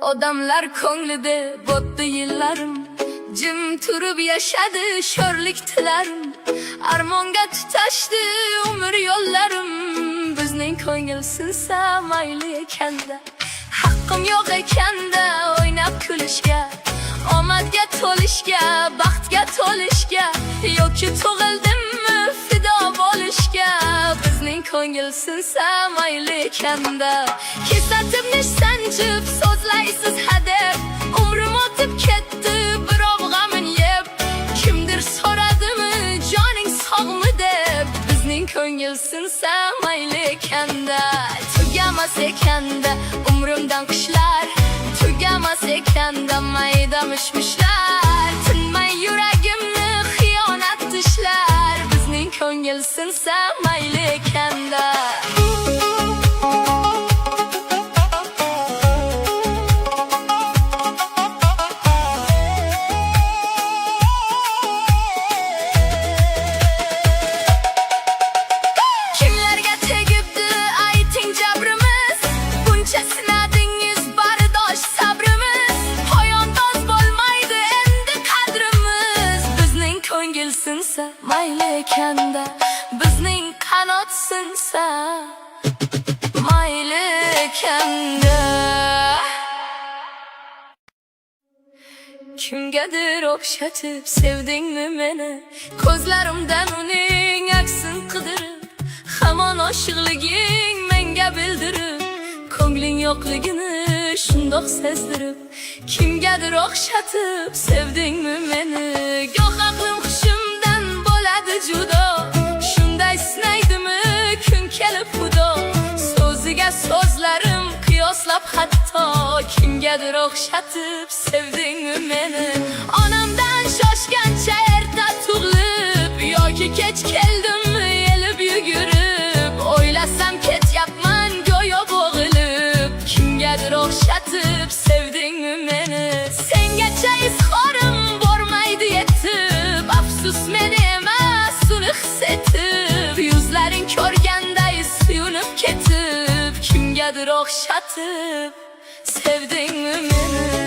Odamlar ko'nglida botdi yillarim, jim turib yashadi sho'rlik tilarim. Armonga tutashdi umr yo'llarim, bizning ko'ngil sinsa mayli ekanda. Haqqim yo'q ekanda o'ynab kulishga, omadga to'lishga, baxtga to'lishga, yoki tug'ildimmi fido bo'lishga. Bizning ko'ngil sinsa mayli ekanda. Kesatibni sanjib so'zlaysiz hadeb, umrim o'tib ketdi birov g'amin yeb. Kimdir so'radimi joning sog'mi deb, bizning ko'ngil sinsa mayli ekanda. Tugamas ekanda umrimdan qishlar, tugamas ekanda mayda mishmishlar. Tinmay yuragimni xiyonat tishlar, bizning ko'ngil sinsa mayli ekanda. Kimlarga tegibdi ayting jabrimiz, buncha sinadingiz bardosh sabrimiz. Poyondoz bo'lmaydi endi qadrimiz, bizning ko'ngil sinsa mayli ekanda. Bizning qanot sinsa mayli ekanda. Kimgadir o'xshatib sevdingmi meni, ko'zlarimdan uning aksin qidirib, hamon oshiqliging menga bildirib, ko'ngling yo'qligini shundoq sezdirib. Kimgadir o'xshatib sevdingmi meni, goh aqlim hushimdan bo'ladi judo, shunday sinaydimi kun kelib xudo. So'ziga so'zlarim qiyoslab hatto, kimgadir o'xshatib sevdingmi meni. Onamdan shoshgancha erta tug'ilib, yoki kech keldimmi elib yugurib, o'ylasam ketyapman go'yo bo'g'ilib. Kimgadir o'xshatib sevdingmi meni, sengacha izhorim bormaydi yetib, afsus meni emas uni his etib, yuzlaring ko'rganday suyunib ketib. Kimgadir o'xshatib sevdingmi meni.